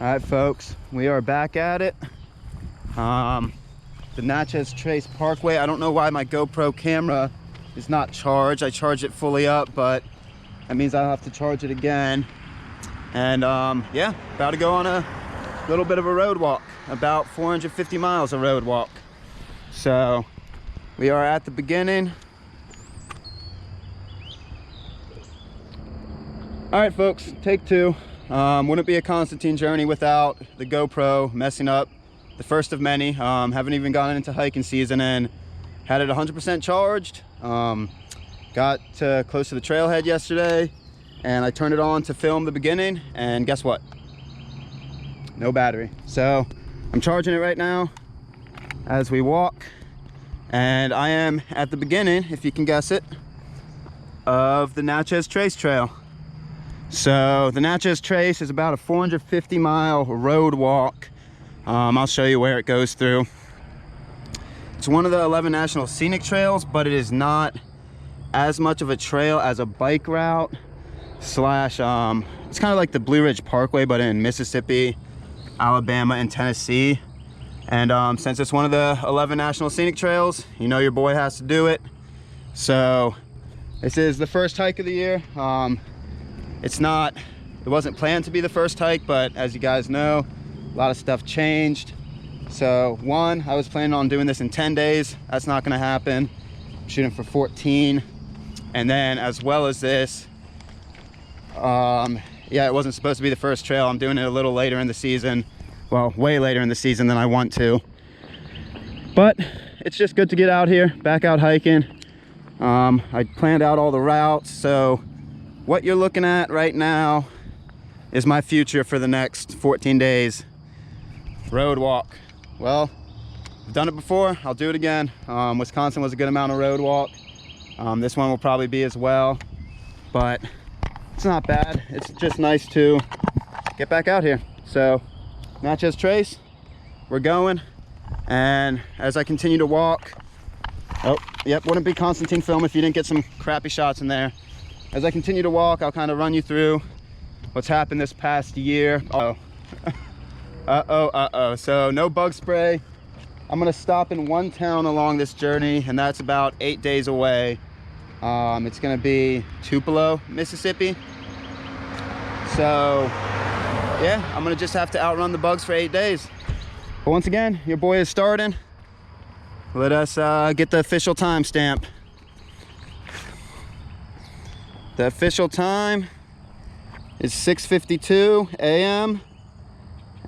All right, folks, we are back at it. The Natchez Trace Parkway. I don't know why my GoPro camera is not charged. I charged it fully up, but that means I'll have to charge it again. And yeah, about to go on a little bit of a road walk, about 450 miles of road walk. So we are at the beginning. All right, folks, take two. Wouldn't be a Constantine journey without the GoPro messing up. The first of many. Haven't even gotten into hiking season and had it 100% charged. Got close to the trailhead yesterday and I turned it on to film the beginning, and guess what? No battery. So I'm charging it right now as we walk, and I am at the beginning, if you can guess it, of the Natchez Trace Trail. So the Natchez Trace is about a 450 mile road walk. I'll show you where it goes through. It's one of the 11 national scenic trails, but it is not as much of a trail as a bike route slash it's kind of like the Blue Ridge Parkway, but in Mississippi, Alabama, and Tennessee. And since it's one of the 11 national scenic trails, you know your boy has to do it. So this is the first hike of the year. It wasn't planned to be the first hike, but as you guys know, a lot of stuff changed. So one, I was planning on doing this in 10 days. That's not gonna happen. I'm shooting for 14. And then as well as this, yeah, it wasn't supposed to be the first trail. I'm doing it a little later in the season. Well, way later in the season than I want to. But it's just good to get out here, back out hiking. I planned out all the routes. So what you're looking at right now is my future for the next 14 days. Road walk. Well, I've done it before, I'll do it again. Wisconsin was a good amount of road walk. This one will probably be as well, but it's not bad. It's just nice to get back out here. So Natchez Trace, we're going. And as I continue to walk, oh, yep, wouldn't be Constantine film if you didn't get some crappy shots in there. As I continue to walk, I'll kind of run you through what's happened this past year. So no bug spray. I'm gonna stop in one town along this journey, and that's about 8 days away. It's gonna be Tupelo, Mississippi. So yeah, I'm gonna just have to outrun the bugs for 8 days. But once again, your boy is starting. Let us get the official timestamp. The official time is 6:52 a.m.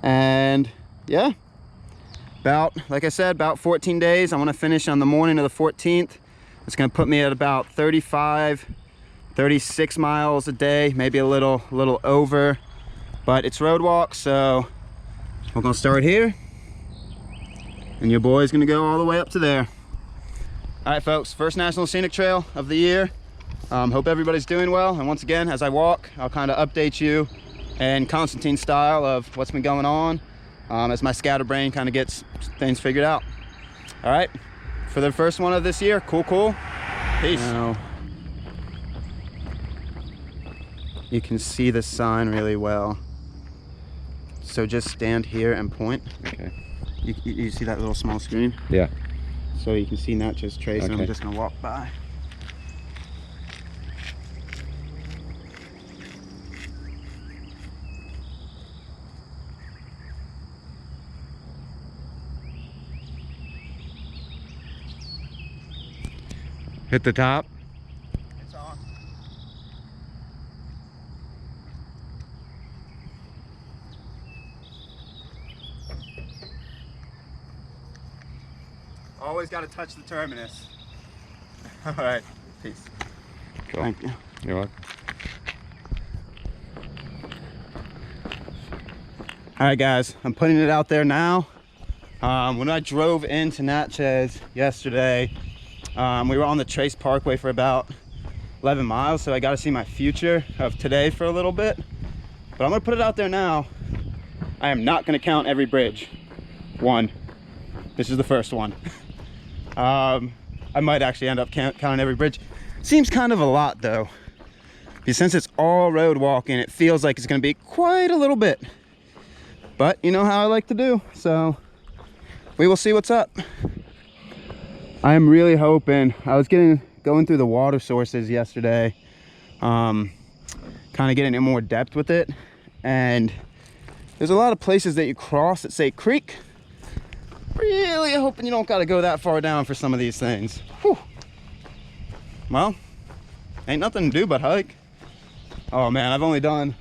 and yeah, like I said, about 14 days. I want to finish on the morning of the 14th. It's going to put me at about 35, 36 miles a day, maybe a little over, but it's road walk. So we're going to start here and your boy's going to go all the way up to there. All right, folks, first National Scenic Trail of the year. Hope everybody's doing well. And once again, as I walk, I'll kind of update you in Constantine style of what's been going on as my scatterbrain kind of gets things figured out. All right, for the first one of this year, cool. Peace. Now, you can see the sign really well. So just stand here and point. Okay. You see that little small screen? Yeah. So you can see Natchez Trace, okay. And I'm just gonna walk by. Hit the top. It's on. Always got to touch the terminus. All right, peace. Cool. Thank you. You're welcome. All right, guys, I'm putting it out there now. When I drove into Natchez yesterday, we were on the Trace Parkway for about 11 miles, so I got to see my future of today for a little bit. But I'm going to put it out there now. I am not going to count every bridge. One. This is the first one. I might actually end up counting every bridge. Seems kind of a lot, though. Because since it's all road walking, it feels like it's going to be quite a little bit. but you know how I like to do, so we will see what's up. I am really hoping, I was going through the water sources yesterday, kind of getting in more depth with it, and there's a lot of places that you cross that say creek. Really hoping you don't got to go that far down for some of these things. Whew. Well, ain't nothing to do but hike. Oh man, I've only done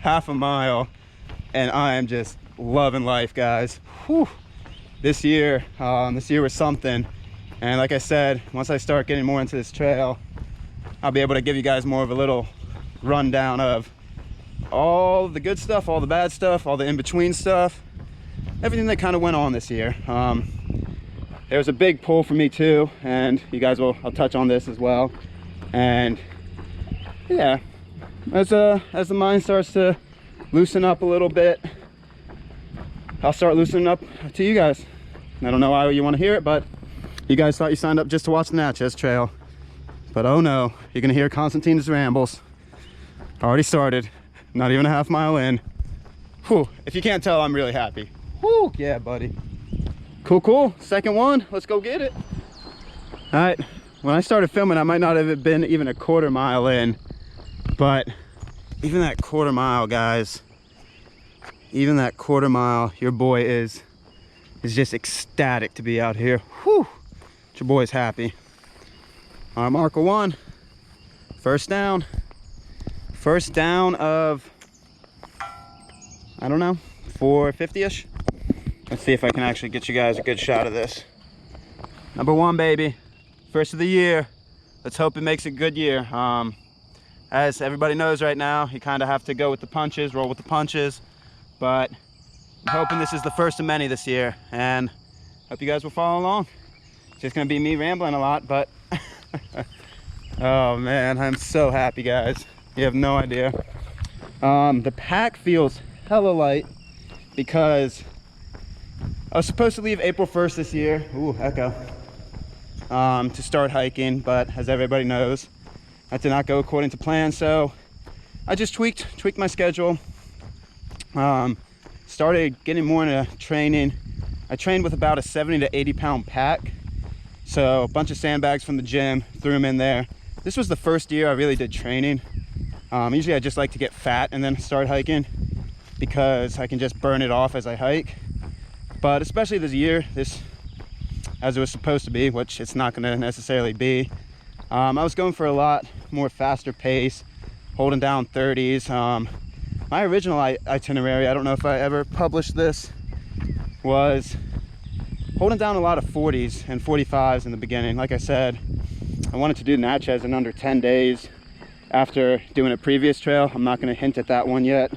half a mile and I am just loving life, guys. Whew. This year was something, and like I said, once I start getting more into this trail, I'll be able to give you guys more of a little rundown of all the good stuff, all the bad stuff, all the in-between stuff, everything that kind of went on this year. There was a big pull for me too, and you guys I'll touch on this as well. And yeah, as the mind starts to loosen up a little bit, I'll start loosening up to you guys. I don't know why you want to hear it, but you guys thought you signed up just to watch the Natchez trail. But oh no, you're gonna hear Constantine's rambles. Already started, not even a half mile in. Whew, if you can't tell, I'm really happy. Whew, yeah, buddy. Cool, cool, second one, let's go get it. All right, when I started filming, I might not have been even a quarter mile in, but even that quarter mile, guys, even that quarter mile, your boy is just ecstatic to be out here. Whew, your boy's happy. All right, marker one, first down of, I don't know, 450-ish. Let's see if I can actually get you guys a good shot of this. Number one, baby, first of the year. Let's hope it makes a good year. As everybody knows right now, you kind of have to go with the punches, roll with the punches, but I'm hoping this is the first of many this year, and hope you guys will follow along. It's just gonna be me rambling a lot, but oh man, I'm so happy, guys. You have no idea. The pack feels hella light because I was supposed to leave April 1st this year. Ooh, echo. To start hiking, but as everybody knows, that did not go according to plan, so I just tweaked my schedule. Started getting more into training. I trained with about a 70 to 80 pound pack, so a bunch of sandbags from the gym, threw them in there. This was the first year I really did training. Usually I just like to get fat and then start hiking because I can just burn it off as I hike, but especially this year, as it was supposed to be, which it's not going to necessarily be, I was going for a lot more faster pace, holding down 30s. My original itinerary, I don't know if I ever published this, was holding down a lot of 40s and 45s in the beginning. Like I said, I wanted to do Natchez in under 10 days after doing a previous trail. I'm not going to hint at that one yet,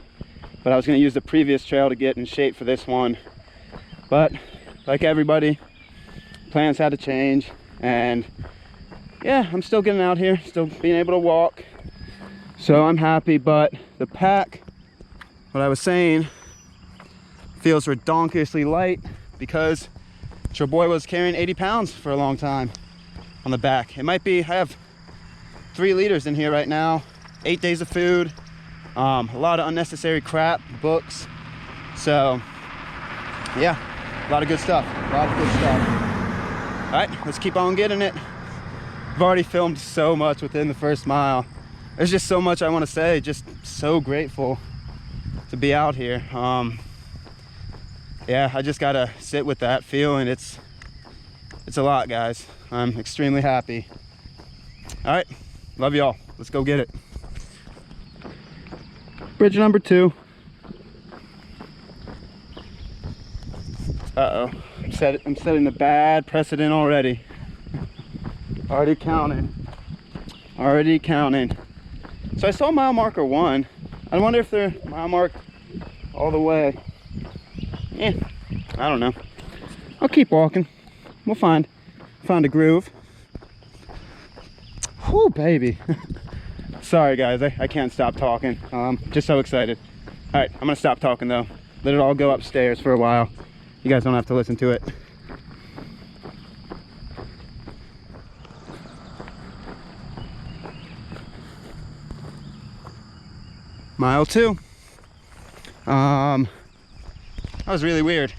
but I was going to use the previous trail to get in shape for this one. But like everybody, plans had to change, and yeah, I'm still getting out here, still being able to walk, so I'm happy. But the pack, what I was saying, feels redonkulously light because your boy was carrying 80 pounds for a long time on the back. It might be, I have 3 liters in here right now, 8 days of food, a lot of unnecessary crap, books, so yeah, a lot of good stuff, All right, let's keep on getting it. I've already filmed so much within the first mile. There's just so much I want to say. Just so grateful to be out here. Yeah, I just gotta sit with that feeling. It's a lot, guys. I'm extremely happy. All right, love y'all. Let's go get it. Bridge number 2. Uh-oh, I'm setting a bad precedent already. Already counting. So I saw mile marker 1. I wonder if they're mile marked all the way. Yeah, I don't know. I'll keep walking. We'll find a groove. Whew, baby. Sorry guys, I can't stop talking. Just so excited. All right, I'm gonna stop talking though. Let it all go upstairs for a while. You guys don't have to listen to it. Mile 2. That was really weird.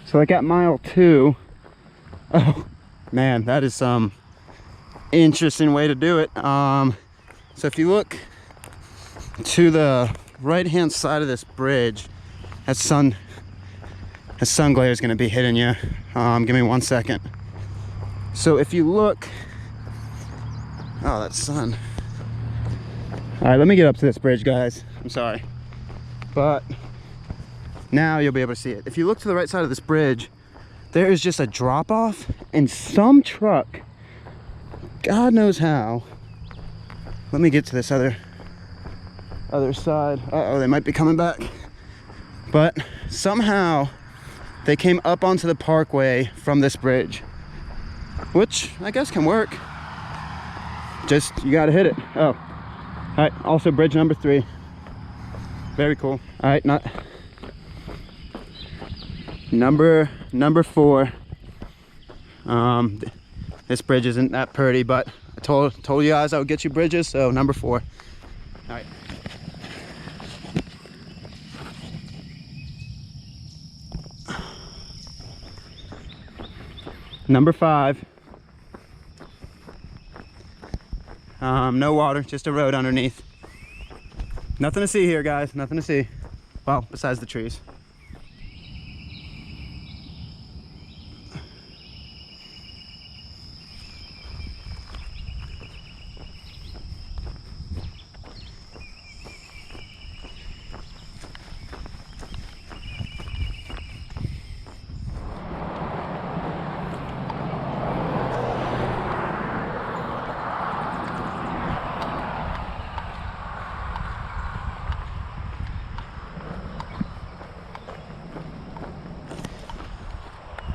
So like at mile 2, oh man, that is some interesting way to do it. So if you look to the right hand side of this bridge, that sun glare is going to be hitting you. Give me 1 second. So if you look, oh, that sun. All right, let me get up to this bridge, guys. I'm sorry, but now you'll be able to see it. If you look to the right side of this bridge, there is just a drop off, and some truck, God knows how. Let me get to this other side. Uh-oh, they might be coming back. But somehow they came up onto the Parkway from this bridge, which I guess can work. Just, you gotta hit it. Oh, all right, also bridge number 3. Very cool. All right, not number 4. This bridge isn't that pretty, but I told you guys I would get you bridges, so number 4. All right. Number 5. No water, just a road underneath. Nothing to see here, guys, nothing to see. Well, besides the trees.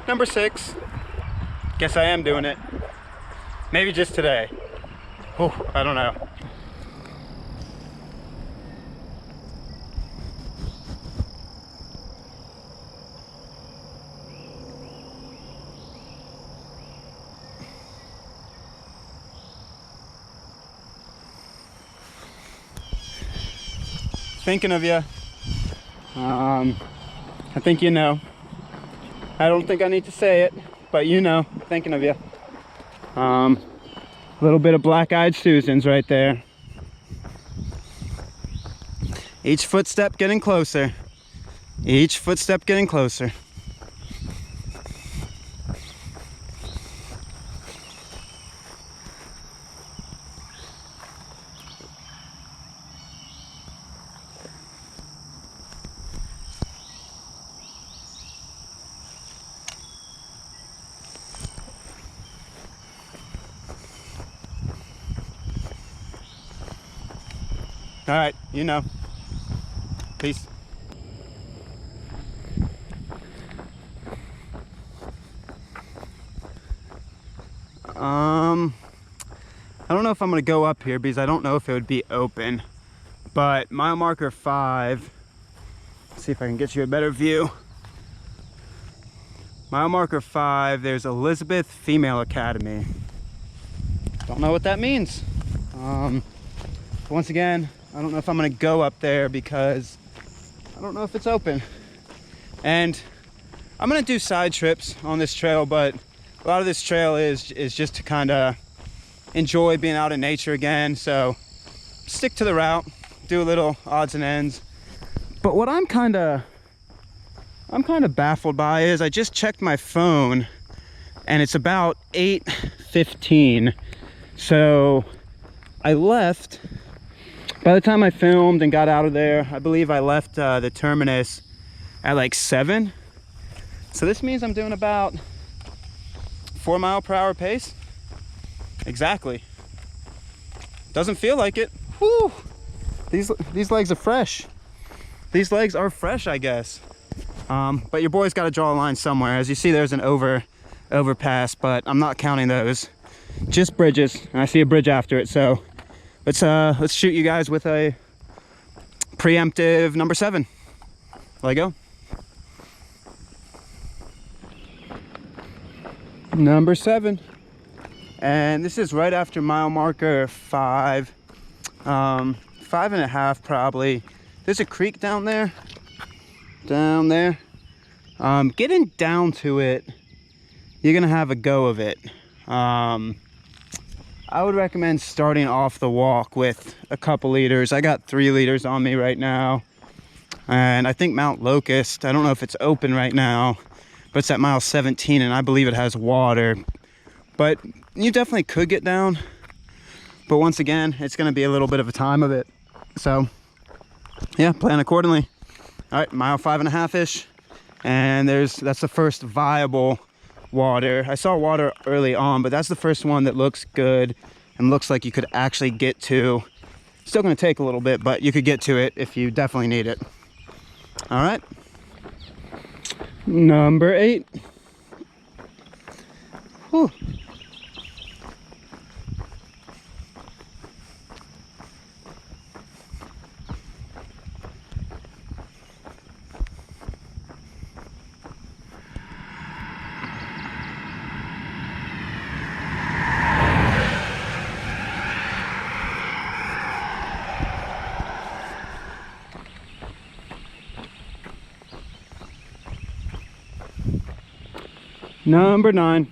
Number 6. Guess I am doing it. Maybe just today. Oh, I don't know. Thinking of you. I think you know. I don't think I need to say it, but you know, thinking of you. A little bit of black-eyed Susans right there. Each footstep getting closer. Each footstep getting closer. All right, you know. Peace. I don't know if I'm gonna go up here because I don't know if it would be open, but mile marker 5, let's see if I can get you a better view. Mile marker 5, there's Elizabeth Female Academy. Don't know what that means. Once again, I don't know if I'm gonna go up there because I don't know if it's open. And I'm gonna do side trips on this trail, but a lot of this trail is just to kind of enjoy being out in nature again. So stick to the route, do a little odds and ends. But what I'm kind of baffled by is I just checked my phone and it's about 8:15. So I left. By the time I filmed and got out of there, I believe I left the terminus at like 7. So this means I'm doing about 4 mile/hour pace. Exactly. Doesn't feel like it. Whew. These legs are fresh. These legs are fresh, I guess. But your boy's got to draw a line somewhere. As you see, there's an overpass, but I'm not counting those. Just bridges, and I see a bridge after it. So let's shoot you guys with a preemptive number 7. Let it go. Number 7. And this is right after mile marker 5. 5.5 probably. There's a creek down there. down there. Getting down to it, you're gonna have a go of it. I would recommend starting off the walk with a couple liters. I got 3 liters on me right now. And I think Mount Locust, I don't know if it's open right now, but it's at mile 17 and I believe it has water. But you definitely could get down. But once again, it's gonna be a little bit of a time of it. So yeah, plan accordingly. All right, mile 5.5-ish. And that's the first viable water. I saw water early on, but that's the first one that looks good and looks like you could actually get to. Still gonna take a little bit, but you could get to it if you definitely need it. All right, number 8. Whew. Number 9.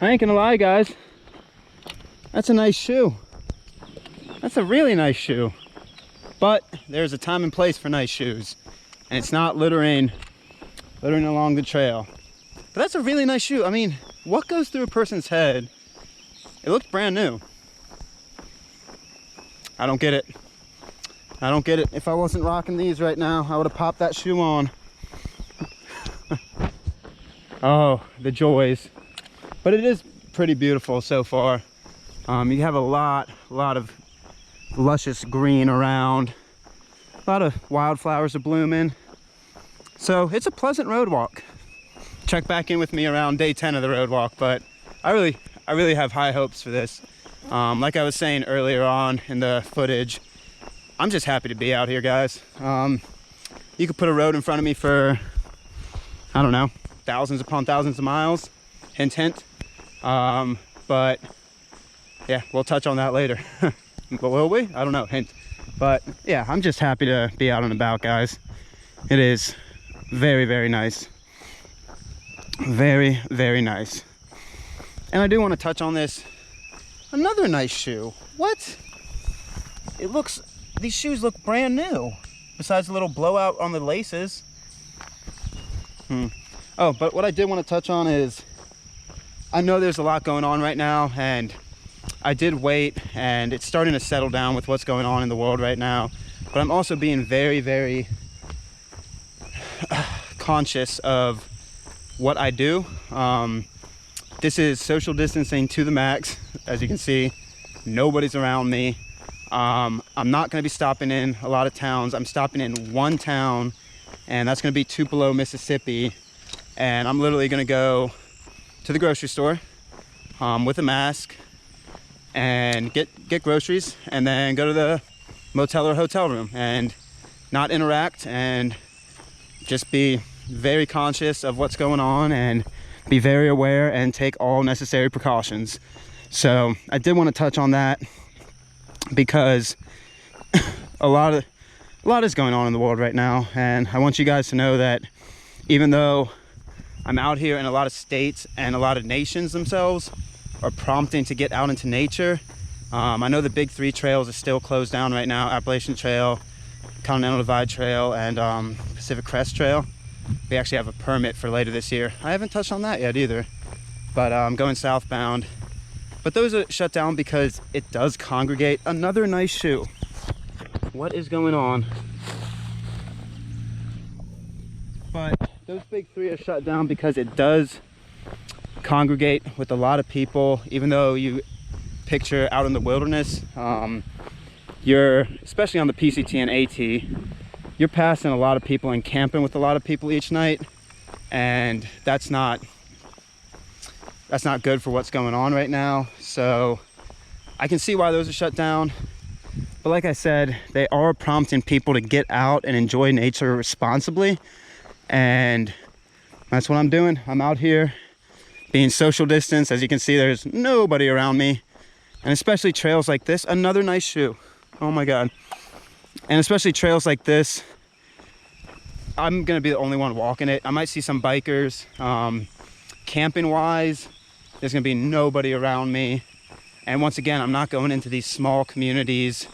I ain't gonna lie, guys, that's a nice shoe. That's a really nice shoe. But there's a time and place for nice shoes, and it's not littering along the trail. But that's a really nice shoe. I mean, what goes through a person's head? It looked brand new. I don't get it. I don't get it. If I wasn't rocking these right now, I would have popped that shoe on. Oh, the joys. But it is pretty beautiful so far. You have a lot of luscious green around. A lot of wildflowers are blooming. So it's a pleasant road walk. Check back in with me around day 10 of the road walk, but I really have high hopes for this. Like I was saying earlier on in the footage, I'm just happy to be out here, guys. You could put a road in front of me for, I don't know, thousands upon thousands of miles. Hint, hint. But yeah, we'll touch on that later. But will we? I don't know, hint. But yeah, I'm just happy to be out and about, guys. It is very, very nice. Very, very nice. And I do want to touch on this. Another nice shoe. What? These shoes look brand new. Besides a little blowout on the laces. Oh, but what I did want to touch on is, I know there's a lot going on right now, and I did wait, and it's starting to settle down with what's going on in the world right now. But I'm also being very, very conscious of what I do. This is social distancing to the max. As you can see, nobody's around me. I'm not going to be stopping in a lot of towns. I'm stopping in one town, and that's going to be Tupelo, Mississippi. And I'm literally going to go to the grocery store with a mask and get groceries, and then go to the motel or hotel room and not interact, and just be very conscious of what's going on and be very aware and take all necessary precautions. So I did want to touch on that because a lot is going on in the world right now, and I want you guys to know that even though I'm out here in a lot of states and a lot of nations themselves are prompting to get out into nature. I know the big 3 trails are still closed down right now: Appalachian Trail, Continental Divide Trail, and Pacific Crest Trail. We actually have a permit for later this year. I haven't touched on that yet either, but I'm going southbound. But those are shut down because it does congregate. Another nice shoe. What is going on? But those big 3 are shut down because it does congregate with a lot of people. Even though you picture out in the wilderness. You're, especially on the PCT and AT, you're passing a lot of people and camping with a lot of people each night, and that's not good for what's going on right now. So I can see why those are shut down, but like I said, they are prompting people to get out and enjoy nature responsibly, and that's what I'm doing. I'm out here being social distance. As you can see, there's nobody around me, and especially trails like this. Another nice shoe, oh my god. And especially trails like this, I'm gonna be the only one walking it. I might see some bikers. Camping wise, there's gonna be nobody around me. And once again, I'm not going into these small communities.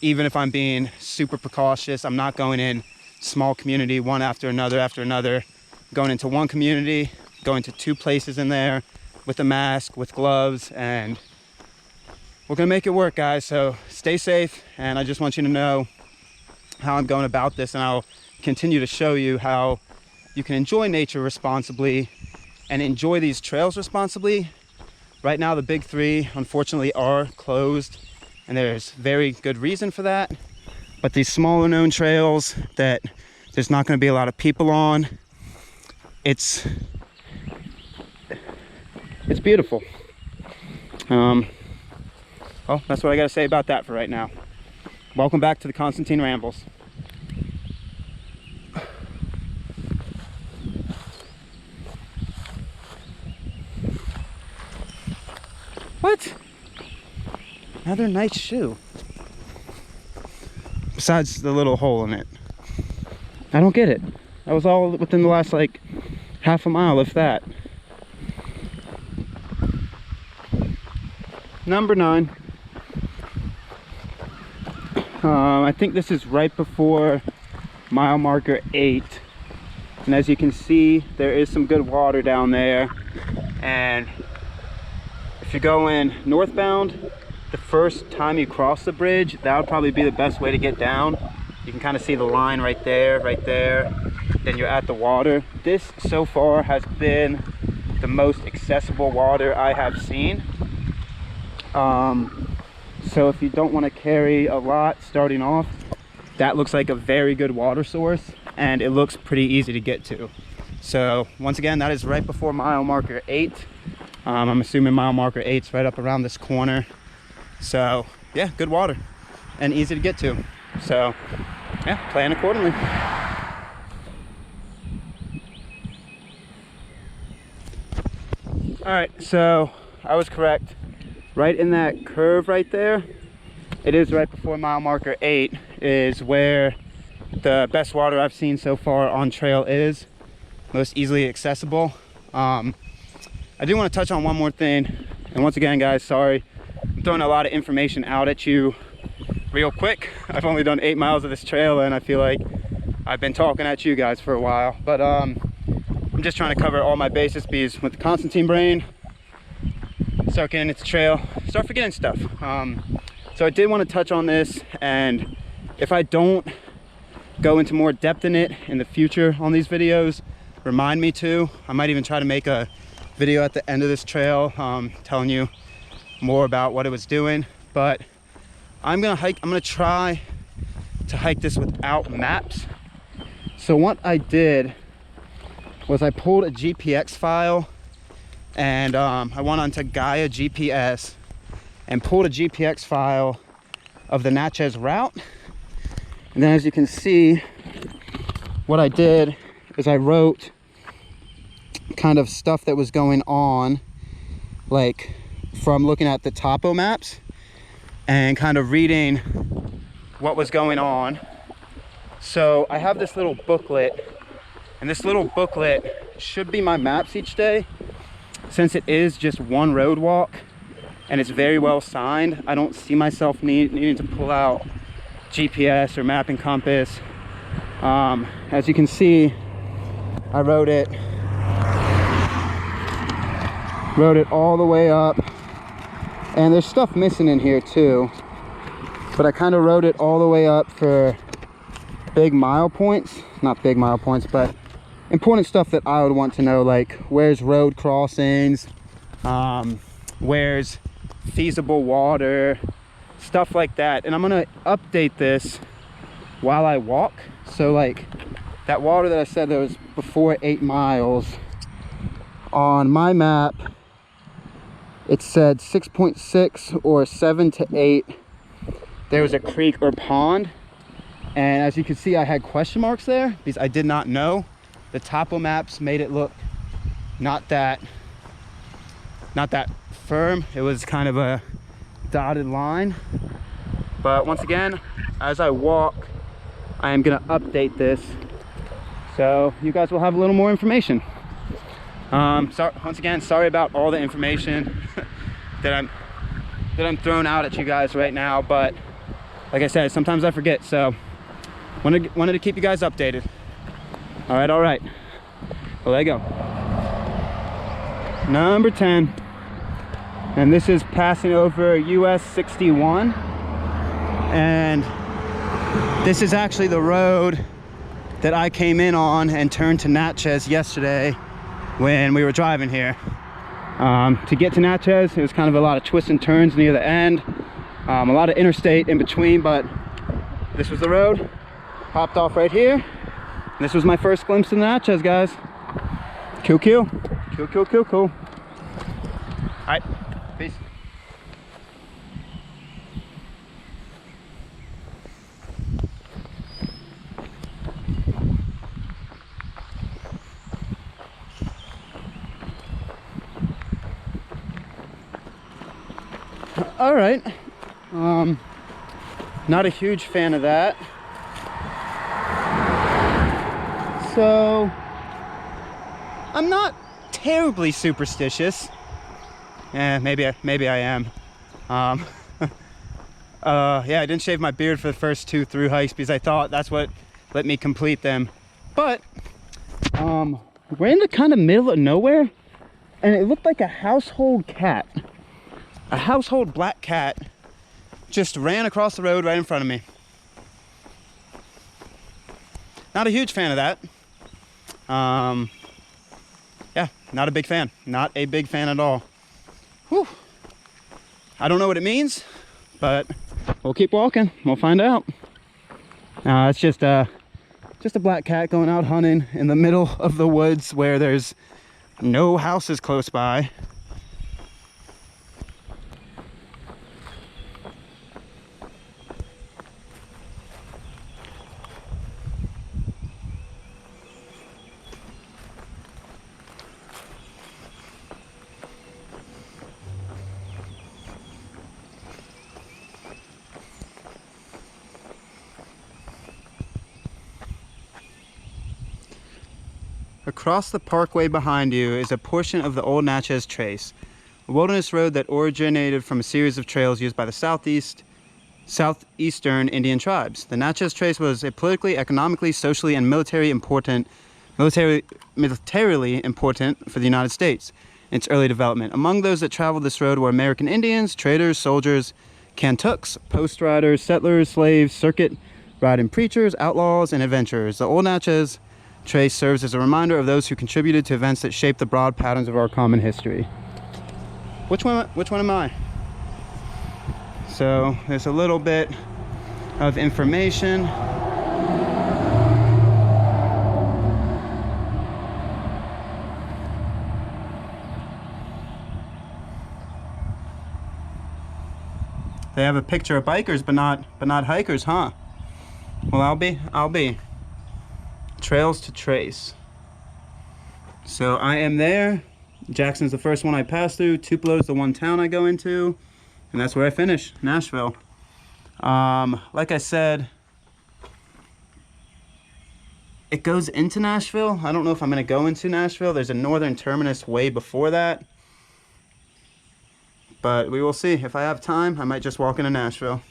Even if I'm being super precautious, I'm not going in small community one after another. Going into one community, going to 2 places in there with a mask, with gloves, and we're gonna make it work, guys. So stay safe, and I just want you to know how I'm going about this, and I'll continue to show you how you can enjoy nature responsibly and enjoy these trails responsibly. Right now, the big 3 unfortunately are closed, and there's very good reason for that. But these smaller known trails that there's not going to be a lot of people on, it's beautiful. Well, that's what I got to say about that for right now. Welcome back to the Constantine Rambles. What? Another nice shoe. Besides the little hole in it. I don't get it. That was all within the last like half a mile, if that. Number 9. I think this is right before mile marker 8. And as you can see, there is some good water down there. And if you're going northbound, the first time you cross the bridge, that would probably be the best way to get down. You can kind of see the line right there. Then you're at the water. This so far has been the most accessible water I have seen. So if you don't want to carry a lot starting off, that looks like a very good water source, and it looks pretty easy to get to. So once again, that is right before mile marker 8. I'm assuming mile marker 8's right up around this corner. So yeah, good water and easy to get to. So yeah, plan accordingly. All right, so I was correct. Right in that curve right there, it is right before mile marker 8 is where the best water I've seen so far on trail is. Most easily accessible. I do want to touch on one more thing, and once again, guys, sorry, I'm throwing a lot of information out at you real quick. I've only done 8 miles of this trail, and I feel like I've been talking at you guys for a while, but I'm just trying to cover all my bases, because with the Constantine brain, start getting into trail, start forgetting stuff. So I did want to touch on this, and if I don't go into more depth in it in the future on these videos, remind me to. I might even try to make a video at the end of this trail telling you more about what it was doing. But I'm gonna try to hike this without maps. So what I did was I pulled a GPX file, and I went onto Gaia GPS and pulled a GPX file of the Natchez route. And then as you can see, what I did is I wrote kind of stuff that was going on, like from looking at the topo maps and kind of reading what was going on. So I have this little booklet, and this little booklet should be my maps each day. Since it is just one road walk and it's very well signed, I don't see myself needing to pull out GPS or mapping compass. As you can see, I wrote it all the way up, and there's stuff missing in here too, but I kind of wrote it all the way up for big mile points, not big mile points, but important stuff that I would want to know, like where's road crossings, where's feasible water, stuff like that. And I'm gonna update this while I walk. So like that water that I said that was before 8 miles, on my map it said 6.6 or 7 to 8. There was a creek or pond, and as you can see I had question marks there because I did not know. The topo maps made it look not that firm. It was kind of a dotted line. But once again, as I walk, I am gonna update this so you guys will have a little more information. Once again, sorry about all the information that I'm throwing out at you guys right now, but like I said, sometimes I forget, so wanted to keep you guys updated. All right. Well, there you go. Number 10, and this is passing over US 61, and this is actually the road that I came in on and turned to Natchez yesterday when we were driving here. To get to Natchez, it was kind of a lot of twists and turns near the end, a lot of interstate in between, but this was the road. Hopped off right here. This was my first glimpse of Natchez, guys. Cool. All right, peace. All right, not a huge fan of that. So I'm not terribly superstitious. Maybe I am. Yeah, I didn't shave my beard for the first 2 through hikes because I thought that's what let me complete them. But we're in the kind of middle of nowhere, and it looked like a household cat. A household black cat just ran across the road right in front of me. Not a huge fan of that. Yeah, not a big fan. Not a big fan at all. Whew. I don't know what it means, but we'll keep walking. We'll find out. It's just a black cat going out hunting in the middle of the woods where there's no houses close by. Across the parkway behind you is a portion of the old Natchez Trace, a wilderness road that originated from a series of trails used by the southeastern Indian tribes. The Natchez Trace was a politically, economically, socially, and militarily important for the United States in its early development. Among those that traveled this road were American Indians, traders, soldiers, Kantuks, post riders, settlers, slaves, circuit riding preachers, outlaws, and adventurers. The old Natchez Trace serves as a reminder of those who contributed to events that shaped the broad patterns of our common history. Which one am I? So there's a little bit of information. They have a picture of bikers, but not hikers, huh? Well, I'll be. Trails to Trace. So I am there. Jackson's the first one I pass through. Tupelo's the one town I go into, and that's where I finish, Nashville. Like I said, it goes into Nashville. I don't know if I'm gonna go into Nashville. There's a northern terminus way before that, but we will see. If I have time, I might just walk into Nashville.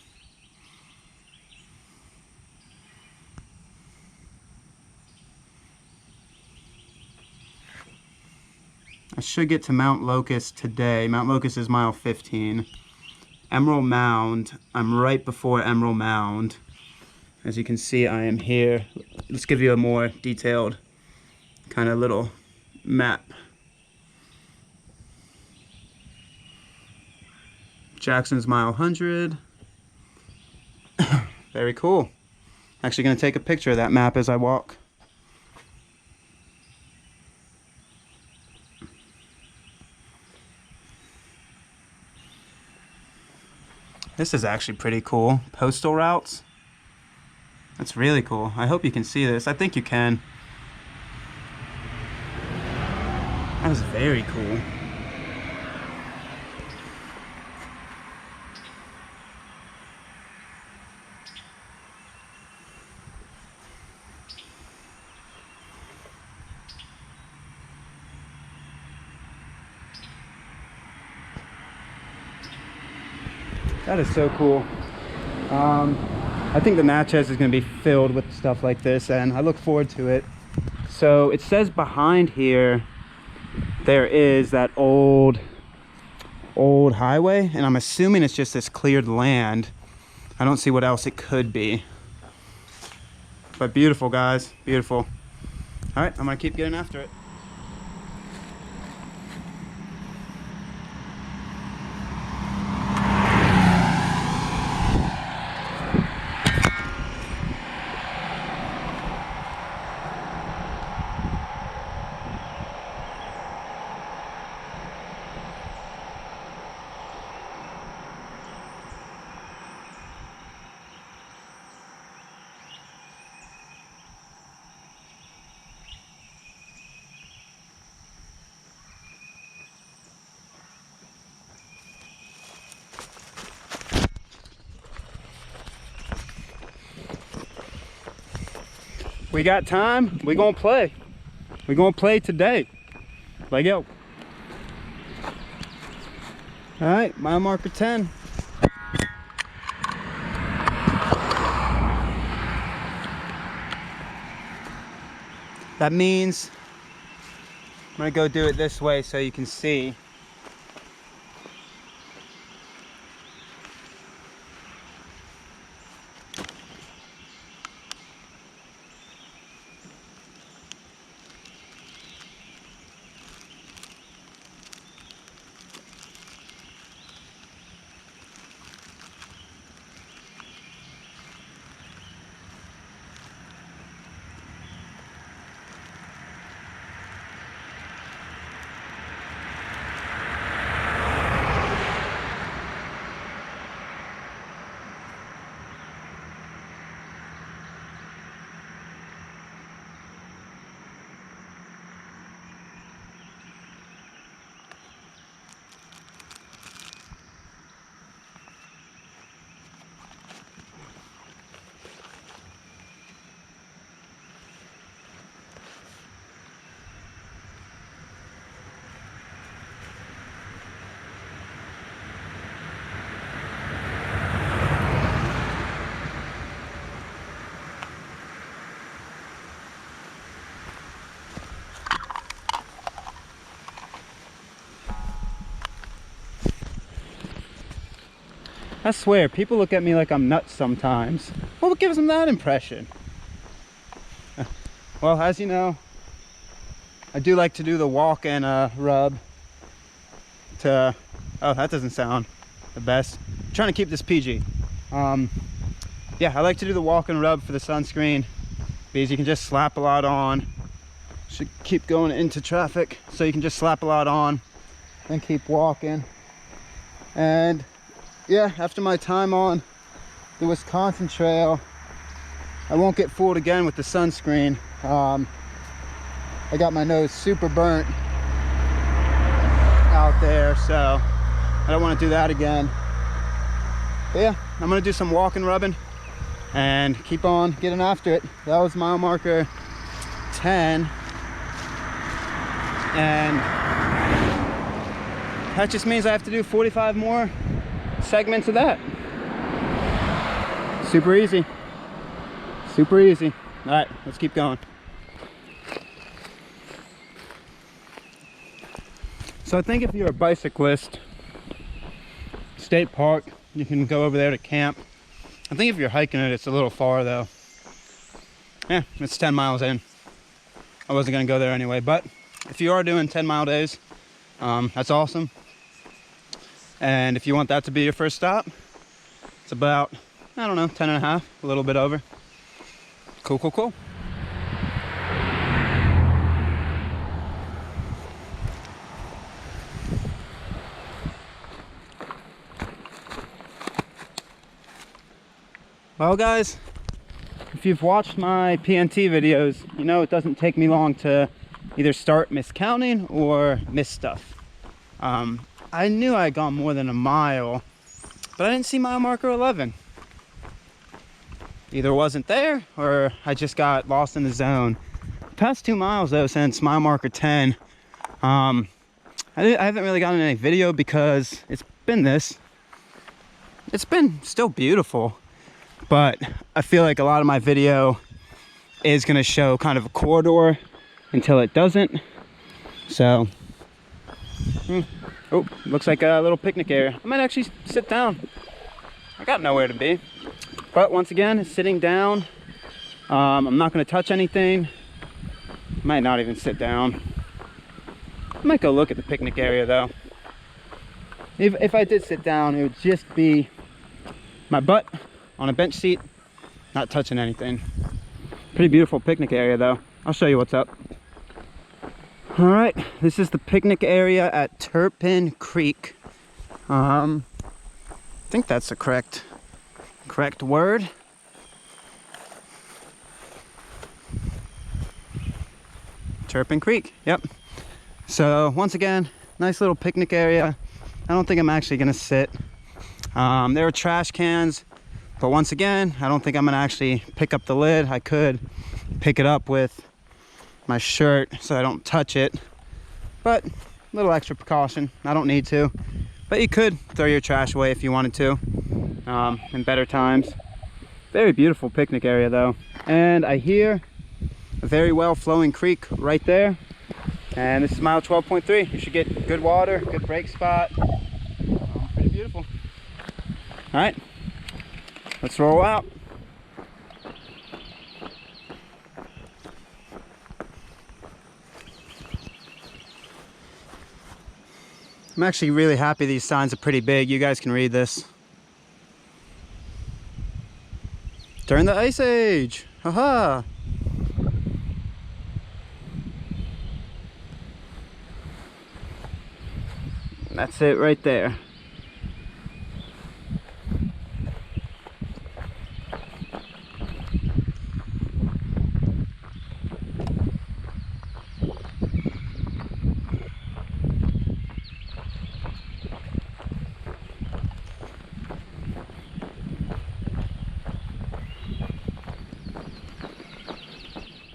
I should get to Mount Locust today. Mount Locust is mile 15. Emerald Mound, I'm right before Emerald Mound. As you can see, I am here. Let's give you a more detailed kind of little map. Jackson's mile 100. Very cool. Actually gonna take a picture of that map as I walk. This is actually pretty cool. Postal routes. That's really cool. I hope you can see this. I think you can. That was very cool. That is so cool. I think the Natchez is going to be filled with stuff like this, and I look forward to it. So it says behind here there is that old highway, and I'm assuming it's just this cleared land. I don't see what else it could be. But beautiful, guys, beautiful. All right, I'm gonna keep getting after it. We got time, we gonna play. We gonna play today. Like, yo. All right, mile marker 10. That means I'm gonna go do it this way so you can see. I swear, people look at me like I'm nuts sometimes. What gives them that impression? Well, as you know, I do like to do the walk and rub to, oh, that doesn't sound the best. I'm trying to keep this PG. Yeah, I like to do the walk and rub for the sunscreen because you can just slap a lot on. Should keep going into traffic, so you can just slap a lot on, then keep walking. And yeah, after my time on the Wisconsin trail, I won't get fooled again with the sunscreen. I got my nose super burnt out there, so I don't want to do that again. But yeah, I'm gonna do some walking, rubbing, and keep on getting after it. That was mile marker 10, and that just means I have to do 45 more segments of that. Super easy, super easy. All right, let's keep going. So I think if you're a bicyclist, state park, you can go over there to camp. I think if you're hiking it, it's a little far though. Yeah, it's 10 miles in. I wasn't gonna go there anyway, but if you are doing 10-mile days, that's awesome. And if you want that to be your first stop, it's about, I don't know, 10 and a half, a little bit over. Cool, cool, cool. Well guys, if you've watched my PNT videos, you know it doesn't take me long to either start miscounting or miss stuff. I knew I had gone more than a mile, but I didn't see mile marker 11. Either it wasn't there or I just got lost in the zone. The past 2 miles though, since mile marker 10, I haven't really gotten any video because it's been still beautiful. But I feel like a lot of my video is gonna show kind of a corridor until it doesn't. So, oh, looks like a little picnic area. I might actually sit down. I got nowhere to be. But once again, sitting down. I'm not gonna touch anything. Might not even sit down. I might go look at the picnic area though. If I did sit down, it would just be my butt on a bench seat, not touching anything. Pretty beautiful picnic area though. I'll show you what's up. All right, this is the picnic area at Turpin Creek. I think that's the correct word. Turpin Creek, yep. So once again, nice little picnic area. I don't think I'm actually gonna sit. There are trash cans. But once again, I don't think I'm gonna actually pick up the lid. I could pick it up with my shirt so I don't touch it. But a little extra precaution, I don't need to. But you could throw your trash away if you wanted to in better times. Very beautiful picnic area though. And I hear a very well flowing creek right there. And this is mile 12.3. You should get good water, good break spot. Pretty beautiful. All right. Let's roll out. I'm actually really happy these signs are pretty big. You guys can read this. During the Ice Age. Haha. That's it right there.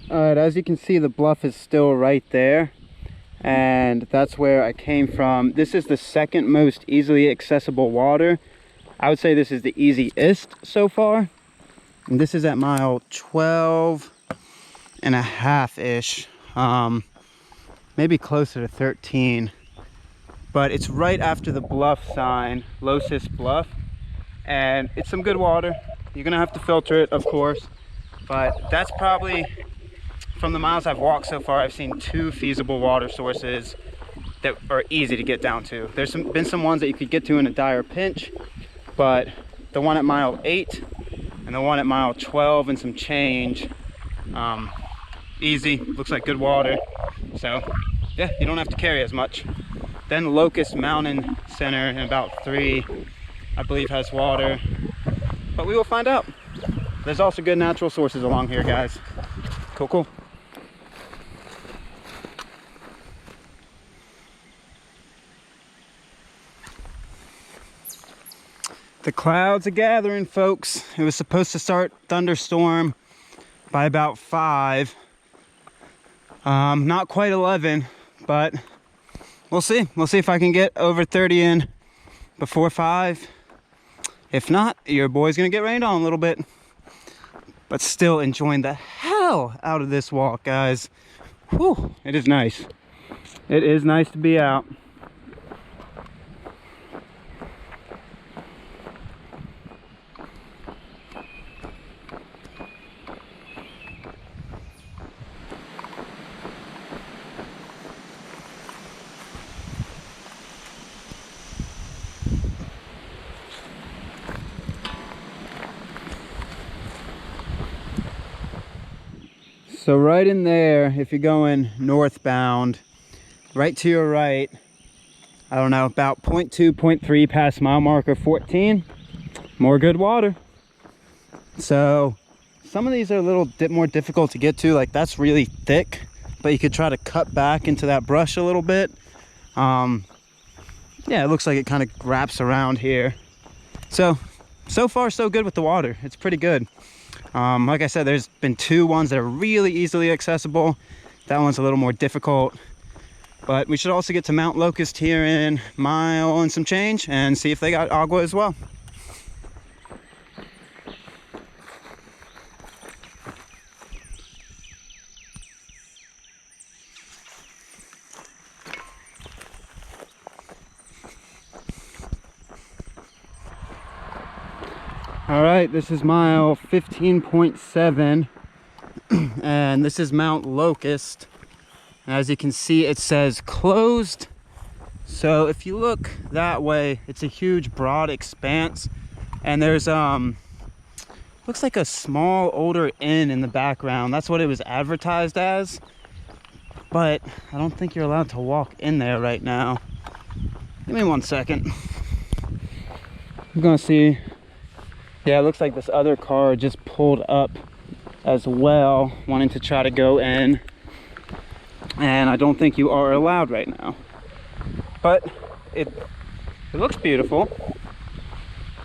Alright, as you can see, the bluff is still right there, and that's where I came from. This is the second most easily accessible water. I would say this is the easiest so far. And this is at mile 12 and a half-ish, maybe closer to 13. But it's right after the bluff sign, Locust Bluff, and it's some good water. You're gonna have to filter it, of course, but that's probably, from the miles I've walked so far, I've seen 2 feasible water sources that are easy to get down to. There's been some ones that you could get to in a dire pinch, but the one at mile 8 and the one at mile 12 and some change, easy, looks like good water. So yeah, you don't have to carry as much. Then Locust Mountain Center in about 3, I believe, has water, but we will find out. There's also good natural sources along here, guys. Cool, cool. The clouds are gathering, folks. It was supposed to start thunderstorm by about 5. Not quite 11, but we'll see. We'll see if I can get over 30 in before 5. If not, your boy's gonna get rained on a little bit. But still enjoying the hell out of this walk, guys. Whew, it is nice. It is nice to be out. So right in there, if you're going northbound, right to your right, I don't know, about 0.2, 0.3 past mile marker 14, more good water. So some of these are a little bit more difficult to get to, like that's really thick, but you could try to cut back into that brush a little bit. Yeah, it looks like it kind of wraps around here. So far so good with the water. It's pretty good. Like I said, there's been two ones that are really easily accessible. That one's a little more difficult. But we should also get to Mount Locust here in mile and some change and see if they got agua as well. All right, this is mile 15.7 and this is Mount Locust. As you can see, it says closed. So if you look that way, it's a huge broad expanse, and there's looks like a small older inn in the background. That's what it was advertised as, but I don't think you're allowed to walk in there right now. Give me 1 second. I'm gonna see. Yeah, it looks like this other car just pulled up as well, wanting to try to go in. And I don't think you are allowed right now. But it looks beautiful.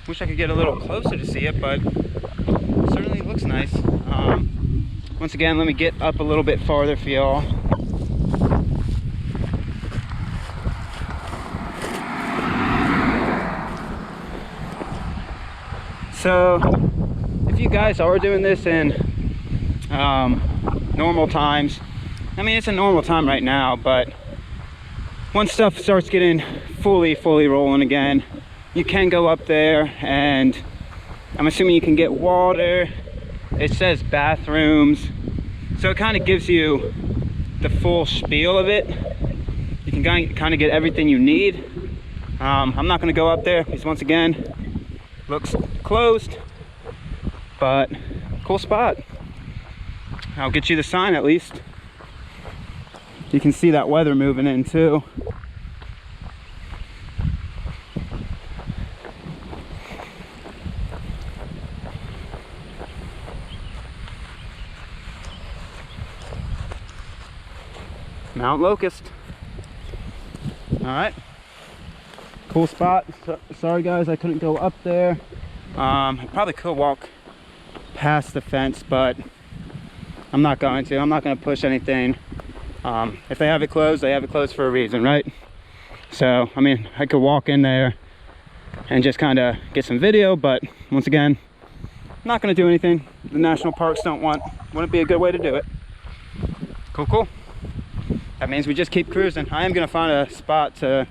Wish I could get a little closer to see it, but it certainly looks nice. Once again, let me get up a little bit farther for y'all. So if you guys are doing this in normal times, I mean, it's a normal time right now, but once stuff starts getting fully rolling again, you can go up there, and I'm assuming you can get water. It says bathrooms, so it kind of gives you the full spiel of it. You can kind of get everything you need. I'm not going to go up there because once again, looks closed, but cool spot. I'll get you the sign at least. You can see that weather moving in too. Mount Locust. All right, cool spot. Sorry guys, I couldn't go up there. I probably could walk past the fence, but I'm not going to. I'm not going to push anything. If they have it closed, they have it closed for a reason, right? So, I mean, I could walk in there and just kind of get some video, but once again, I'm not going to do anything. The national parks wouldn't be a good way to do it. Cool. That means we just keep cruising. I am going to find a spot to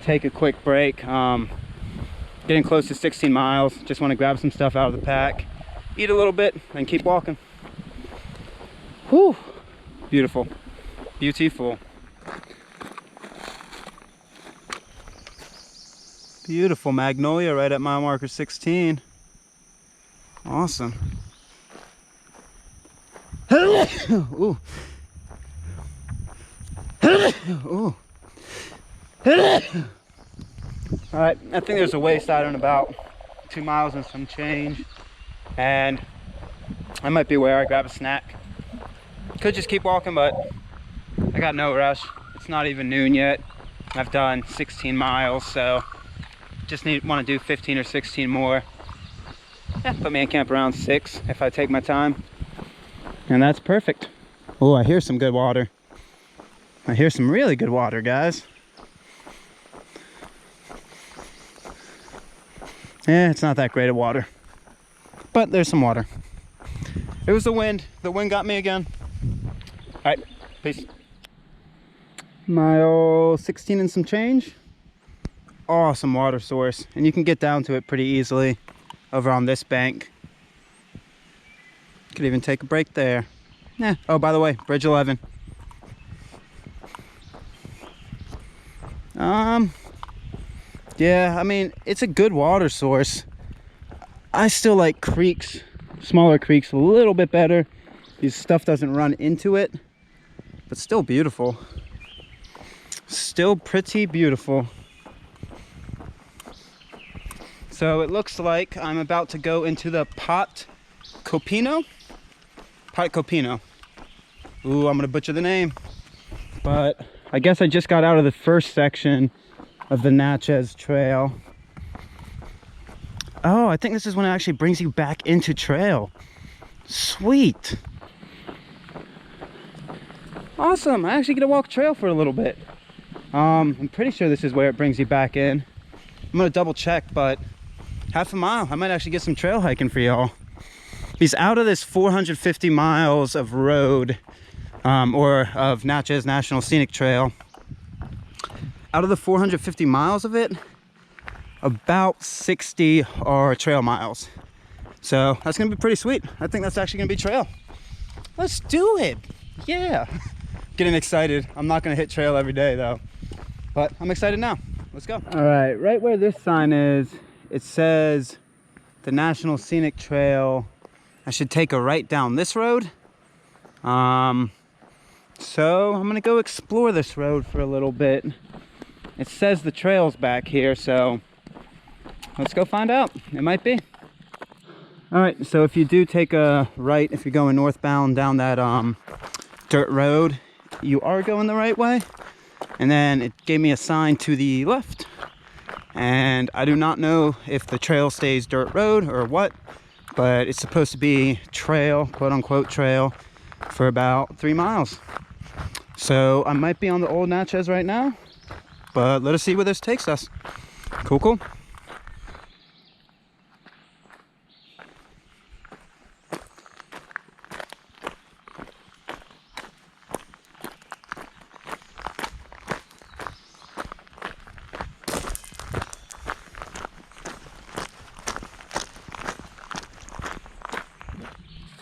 take a quick break. Getting close to 16 miles. Just want to grab some stuff out of the pack, eat a little bit, and keep walking. Whew. Beautiful. Beautiful. Beautiful magnolia right at mile marker 16. Awesome. Ooh. Ooh. All right, I think there's a wayside on about 2 miles and some change, and I might be where I grab a snack. Could just keep walking, but I got no rush. It's not even noon yet. I've done 16 miles, so just want to do 15 or 16 more. Yeah, put me in camp around 6 if I take my time, and that's perfect. Oh, I hear some good water. I hear some really good water, guys. Yeah, it's not that great of water, but there's some water. It was the wind. The wind got me again. All right, peace. Mile 16 and some change. Awesome water source, and you can get down to it pretty easily over on this bank. Could even take a break there. Yeah. Oh, by the way, Bridge 11. Yeah, I mean, it's a good water source. I still like creeks, smaller creeks, a little bit better. These stuff doesn't run into it, but still beautiful. Still pretty beautiful. So it looks like I'm about to go into the Potcopino. Ooh, I'm gonna butcher the name. But I guess I just got out of the first section of the Natchez trail. Oh, I think this is when it actually brings you back into trail. Sweet. Awesome, I actually get to walk trail for a little bit. I'm pretty sure this is where it brings you back in. I'm gonna double check, but half a mile. I might actually get some trail hiking for y'all. He's out of this 450 miles of road, or of Natchez National Scenic Trail. Out of the 450 miles of it, about 60 are trail miles. So that's gonna be pretty sweet. I think that's actually gonna be trail. Let's do it. Yeah. Getting excited. I'm not gonna hit trail every day though, but I'm excited now. Let's go. All right, right where this sign is, it says the National Scenic Trail. I should take a right down this road. So I'm gonna go explore this road for a little bit. It says the trail's back here, so let's go find out. It might be. All right, so if you do take a right, if you're going northbound down that dirt road, you are going the right way. And then it gave me a sign to the left. And I do not know if the trail stays dirt road or what, but it's supposed to be trail, quote unquote trail, for about 3 miles. So I might be on the old Natchez right now, but let us see where this takes us. Cool, cool.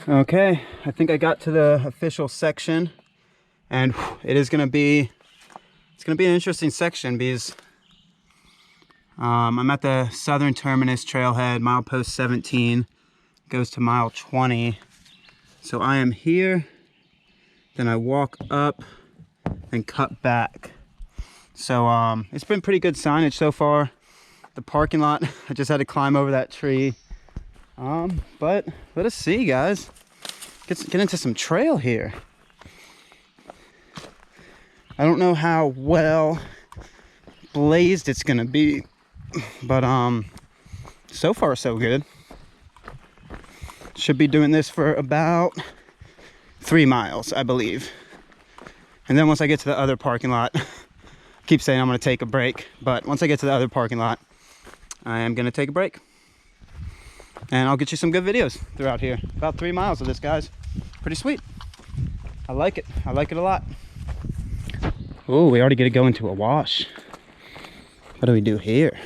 Okay, I think I got to the official section, and it's gonna be an interesting section because I'm at the southern terminus trailhead. Milepost 17 goes to mile 20. So I am here, then I walk up and cut back. So it's been pretty good signage so far. The parking lot, I just had to climb over that tree. But let us see, guys. Get into some trail here. I don't know how well blazed it's gonna be, but so far so good. Should be doing this for about 3 miles, I believe. And then once I get to the other parking lot, I keep saying I'm gonna take a break, but once I get to the other parking lot, I am gonna take a break. And I'll get you some good videos throughout here. About 3 miles of this, guys. Pretty sweet. I like it. I like it a lot. Oh, we already get to go into a wash. What do we do here?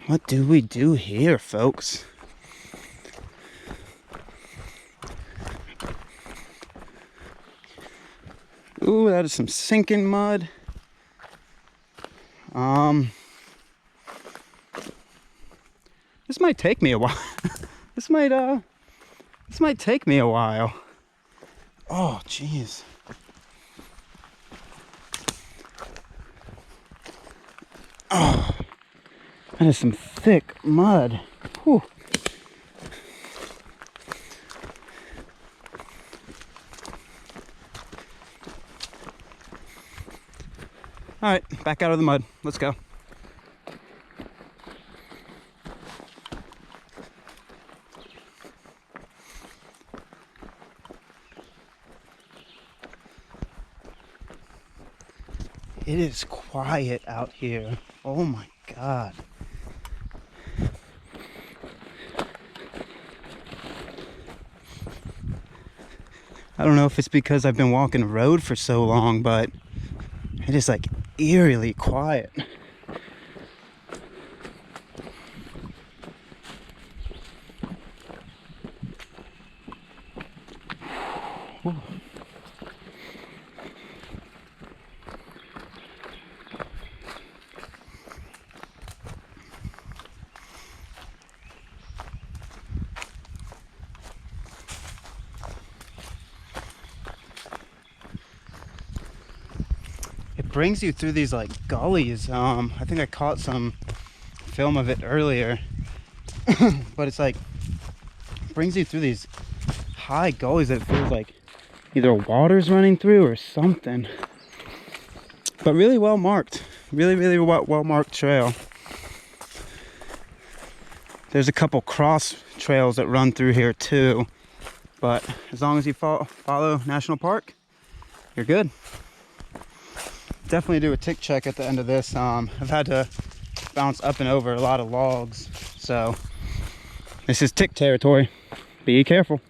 What do we do here, folks? Ooh, that is some sinking mud. This might take me a while. This might take me a while. Oh, jeez. Oh, that is some thick mud. Whew. All right, back out of the mud. Let's go. It is quiet out here. Oh my God. I don't know if it's because I've been walking the road for so long, but it is like eerily quiet. Whew. brings you through these like gullies. I think I caught some film of it earlier, but it's like brings you through these high gullies that it feels like either water's running through or something. But really well marked, really well marked trail. There's a couple cross trails that run through here too, but as long as you follow National Park, you're good. Definitely do a tick check at the end of this. I've had to bounce up and over a lot of logs, so this is tick territory. Be careful.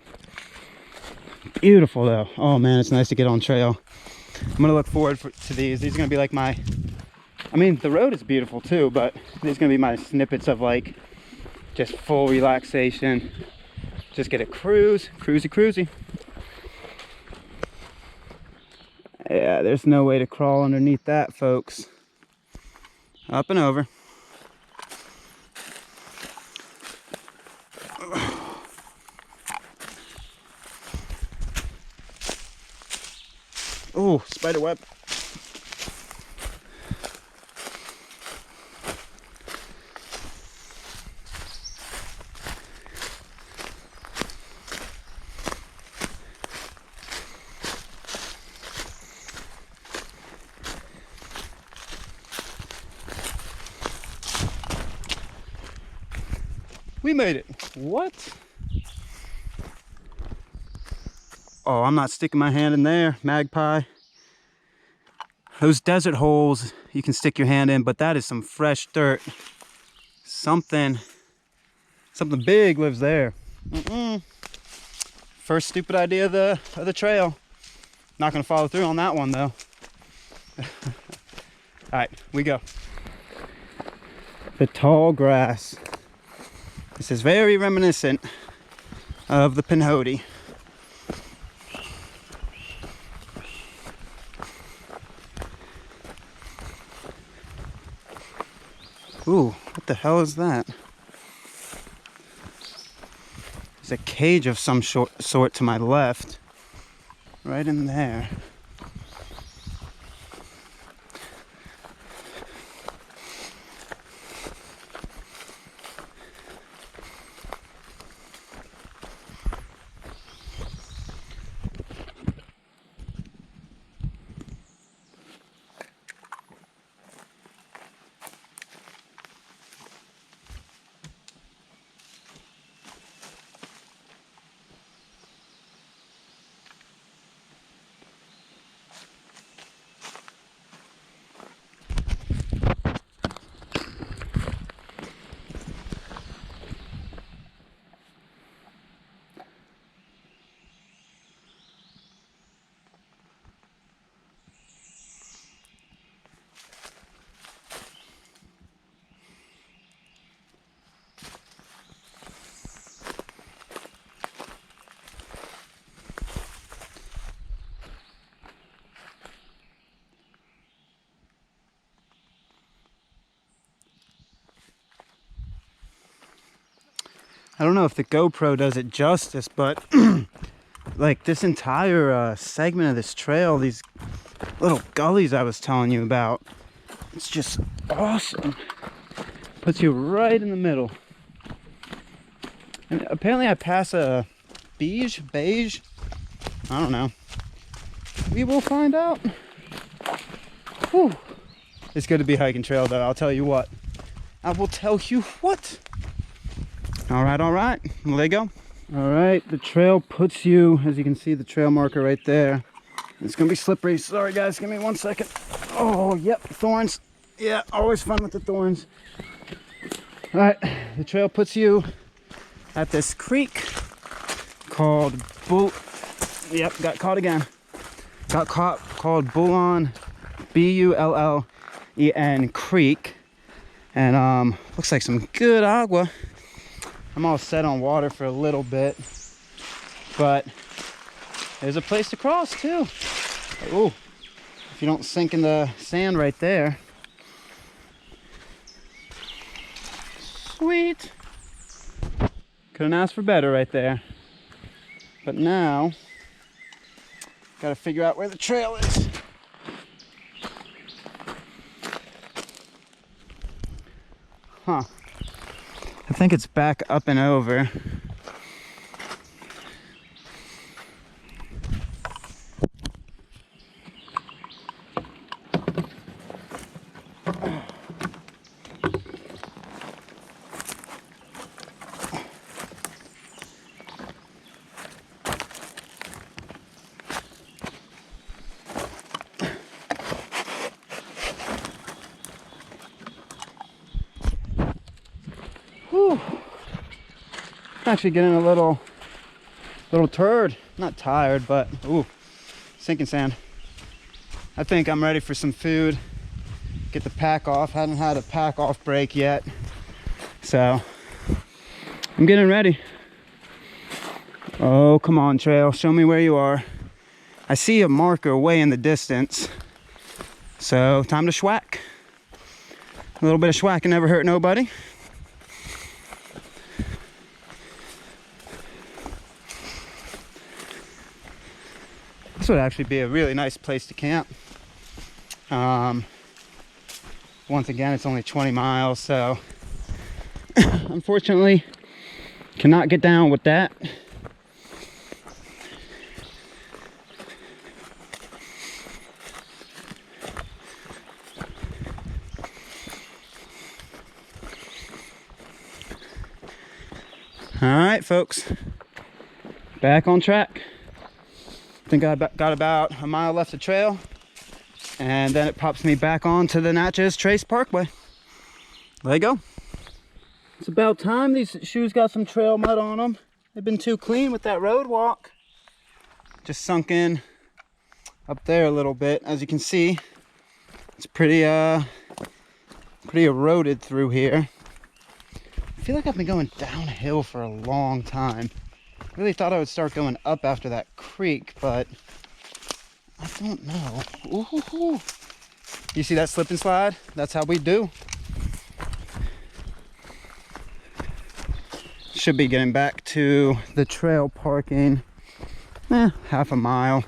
Beautiful though. Oh man, it's nice to get on trail. I'm gonna look forward to these. These are gonna be like my, I mean, the road is beautiful too, but these are gonna be my snippets of like just full relaxation. Just get a cruisy. Yeah, there's no way to crawl underneath that, folks. Up and over. Oh, spider web. We made it. What? Oh, I'm not sticking my hand in there, magpie. Those desert holes, you can stick your hand in, but that is some fresh dirt. Something big lives there. First stupid idea of the trail. Not gonna follow through on that one though. All right, we go. The tall grass. This is very reminiscent of the Pinhoti. Ooh, what the hell is that? There's a cage of some sort to my left. Right in there. I don't know if the GoPro does it justice, but like this entire segment of this trail, these little gullies I was telling you about, it's just awesome. Puts you right in the middle. And apparently I pass a beige, I don't know. We will find out. Whew. It's good to be hiking trail though, I'll tell you what. I will tell you what. All right, well, there you go. All right, the trail puts you, as you can see, the trail marker right there. It's gonna be slippery. Sorry guys, give me 1 second. Oh, yep, thorns. Yeah, always fun with the thorns. All right, the trail puts you at this creek called Yep, got caught again. Got caught, called Bullen, B-U-L-L-E-N Creek. And looks like some good agua. I'm all set on water for a little bit, but there's a place to cross too. Oh, if you don't sink in the sand right there. Sweet. Couldn't ask for better right there. But now, gotta figure out where the trail is. Huh. I think it's back up and over. Whew. Actually getting a little turd. Not tired, but ooh, sinking sand. I think I'm ready for some food. Get the pack off. Haven't had a pack off break yet, so I'm getting ready. Oh, come on, trail. Show me where you are. I see a marker way in the distance, so time to schwack. A little bit of schwack can never hurt nobody. This would actually be a really nice place to camp. Once again, it's only 20 miles, so unfortunately cannot get down with that. All right, folks, back on track. I think I got about a mile left of trail, and then it pops me back onto the Natchez Trace Parkway. There you go. It's about time. These shoes got some trail mud on them. They've been too clean with that road walk. Just sunk in up there a little bit. As you can see, it's pretty eroded through here. I feel like I've been going downhill for a long time. Really thought I would start going up after that creek, but I don't know. Ooh. You see that slip and slide? That's how we do. Should be getting back to the trail parking. Half a mile.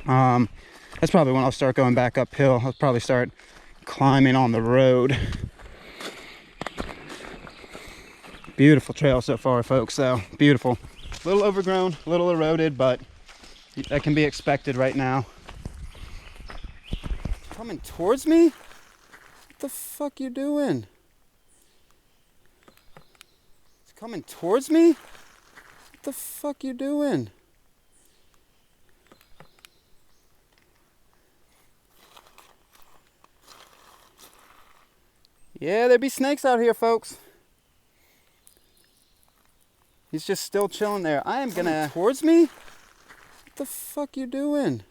That's probably when I'll start going back uphill. I'll probably start climbing on the road. Beautiful trail so far, folks, though. Beautiful. A little overgrown, a little eroded, but that can be expected right now. Coming towards me? What the fuck you doing? It's coming towards me? What the fuck you doing? Yeah, there be snakes out here, folks. He's just still chilling there. I am gonna... Towards me? What the fuck you doing?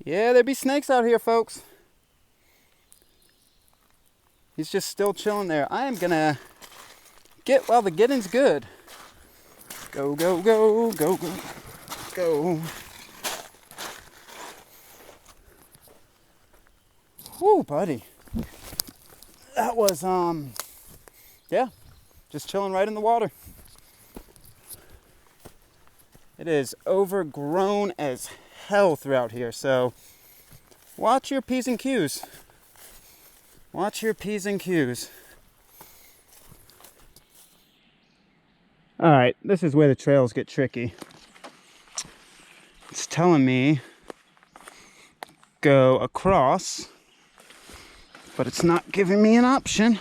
Yeah, there be snakes out here, folks. He's just still chilling there. I am gonna get while the getting's good. Go, go, go, go, go, go. Whoo, buddy. That was, yeah, just chilling right in the water. It is overgrown as hell throughout here, so watch your P's and Q's. Watch your P's and Q's. All right, this is where the trails get tricky. It's telling me go across, but it's not giving me an option.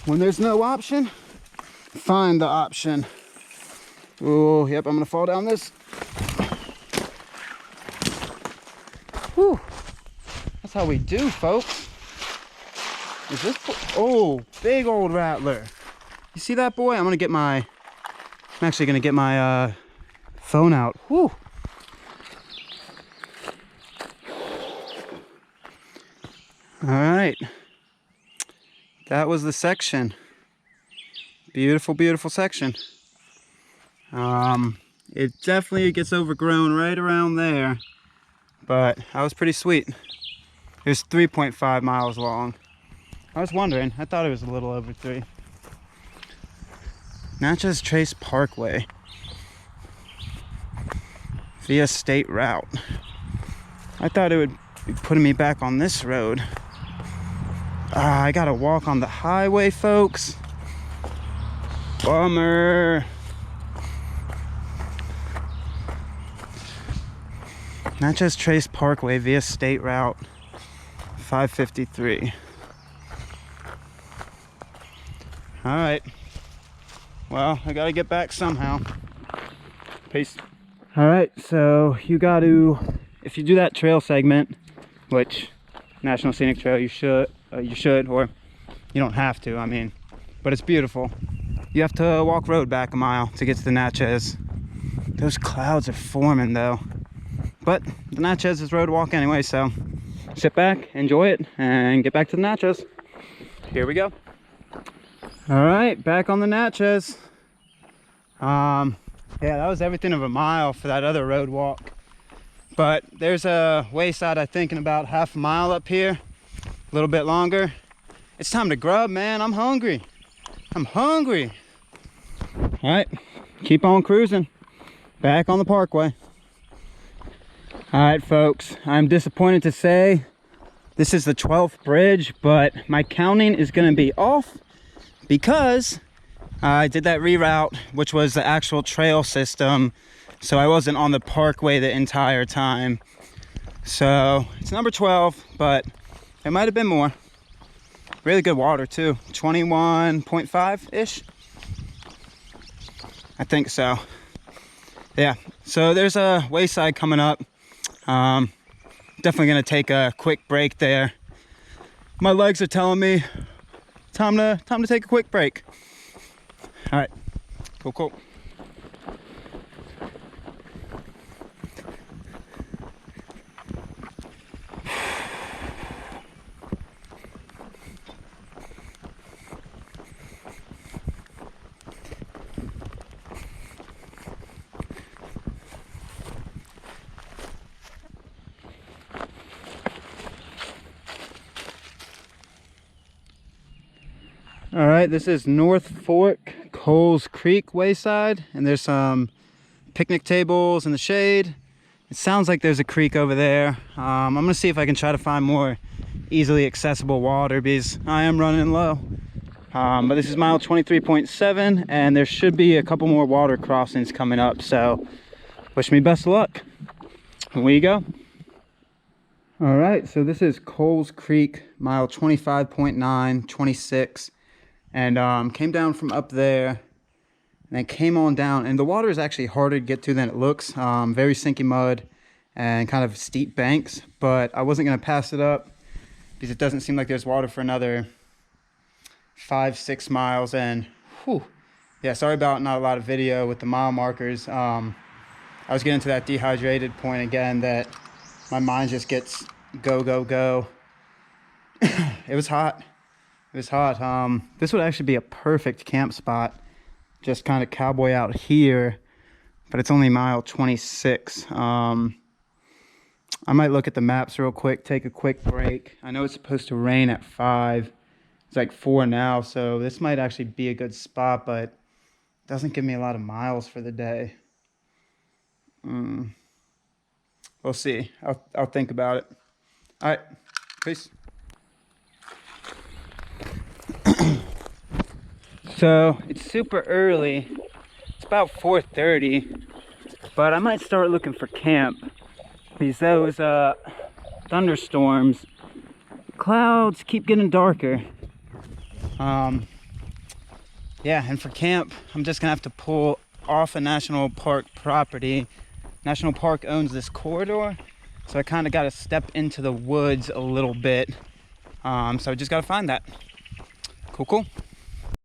When there's no option, find the option. Oh, yep, I'm gonna fall down this. Whew. That's how we do, folks. Is this, oh, big old rattler. You see that, boy? I'm actually gonna get my phone out. Whew. All right, that was the section. Beautiful, beautiful section. It definitely gets overgrown right around there, but that was pretty sweet. It was 3.5 miles long. I was wondering, I thought it was a little over 3. Natchez Trace Parkway via state route. I thought it would be putting me back on this road. I gotta walk on the highway, folks. Bummer. Natchez Trace Parkway via state route 553. All right. Well, I gotta get back somehow. Peace. All right, so you got to, if you do that trail segment, which National Scenic Trail, you should, or you don't have to, I mean, but it's beautiful. You have to walk road back a mile to get to the Natchez. Those clouds are forming though. But the Natchez is road walk anyway, so sit back, enjoy it, and get back to the Natchez. Here we go. All right, back on the Natchez. Yeah, that was everything of a mile for that other road walk. But there's a wayside, I think, in about half a mile up here, a little bit longer. It's time to grub, man. I'm hungry. I'm hungry. All right, keep on cruising. Back on the Parkway. All right, folks, I'm disappointed to say this is the 12th bridge, but my counting is gonna be off because I did that reroute, which was the actual trail system, so I wasn't on the Parkway the entire time. So it's number 12, but it might have been more. Really good water too, 21.5-ish. I think so. Yeah, so there's a wayside coming up. Definitely gonna take a quick break there. My legs are telling me time to take a quick break. All right, cool. All right, this is North Fork Coles Creek wayside, and there's some picnic tables in the shade. It sounds like there's a creek over there. I'm gonna see if I can try to find more easily accessible water because I am running low. But this is mile 23.7, and there should be a couple more water crossings coming up, so wish me best of luck. Here we go. All right, so this is Coles Creek, mile 25.9, 26. And came down from up there and then came on down, and the water is actually harder to get to than it looks. Very sinky mud and kind of steep banks, but I wasn't going to pass it up because it doesn't seem like there's water for another 5-6 miles. And whew, yeah, sorry about not a lot of video with the mile markers. I was getting to that dehydrated point again that my mind just gets go. It was hot. It was hot. This would actually be a perfect camp spot. Just kind of cowboy out here, but it's only mile 26. I might look at the maps real quick, take a quick break. I know it's supposed to rain at 5. It's like 4 now, so this might actually be a good spot, but it doesn't give me a lot of miles for the day. We'll see. I'll think about it. All right, peace. So it's super early. It's about 4:30, but I might start looking for camp because those thunderstorms, clouds keep getting darker. Yeah, and for camp, I'm just gonna have to pull off a national park property. National Park owns this corridor, so I kind of got to step into the woods a little bit. So I just got to find that. Cool.